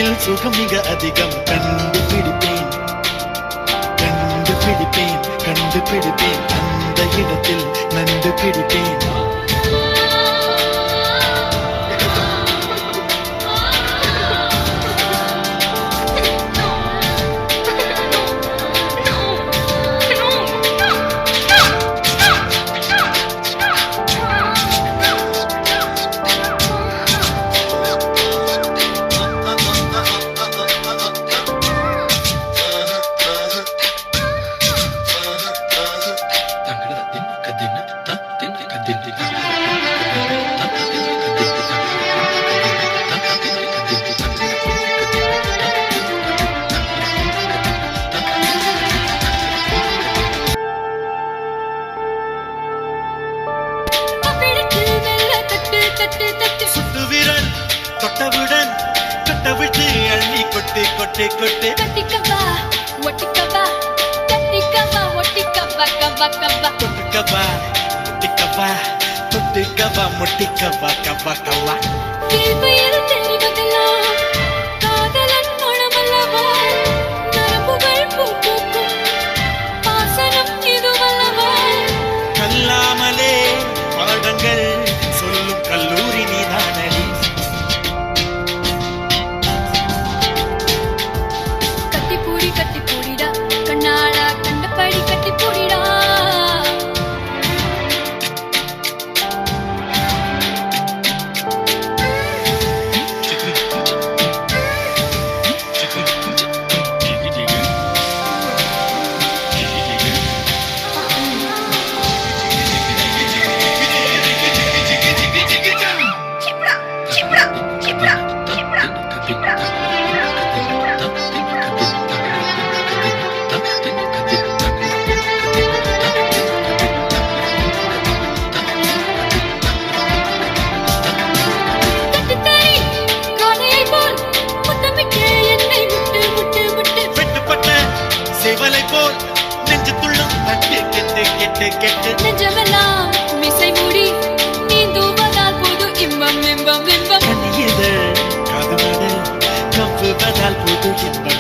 இடத்தில் சுகம் மிக அதிகம். கண்டுபிடிப்பேன் கண்டுபிடிப்பேன் கண்டுபிடிப்பேன் அந்த இடத்தில் நண்டு பிடிப்பேன். சுட்டுவிரல் தொட்டவுடன் தொட்டவிட்டு அள்ளி கொட்டு கொட்டு கொட்டு. கட்டிக்கவா ஒட்டிக்கவா கட்டிக்கவா ஒட்டிக்கவா கவா கவா தொட்டுக்கவா ஒட்டிக்கவா தொட்டுக்கவா முட்டிக்கவா கவா கவா. கேள்வியில் தெரிவதெல்லாம் காதலன் மனமல்லவா, நரம்புகள் பூக்கும் பாசனம் இதுவல்லவா. கல்லாமலே பாடங்கள் சொல்லும் கல்லூரி நீதானடி. கட்டி பூடிடா கண்ணாடா கண்டபடி கட்டி பூடிடா. சேவலை போல் நெஞ்சுக்குள்ளும் தட்டு கெட்டு கெட்டு கெட்டு. நெஞ்சமெல்லாம் மிசை மூடி நீந்துவதால் போது இன்பம் இன்பம் இன்பம். கனியது காதுமது கம்புவதால் புது இன்பம்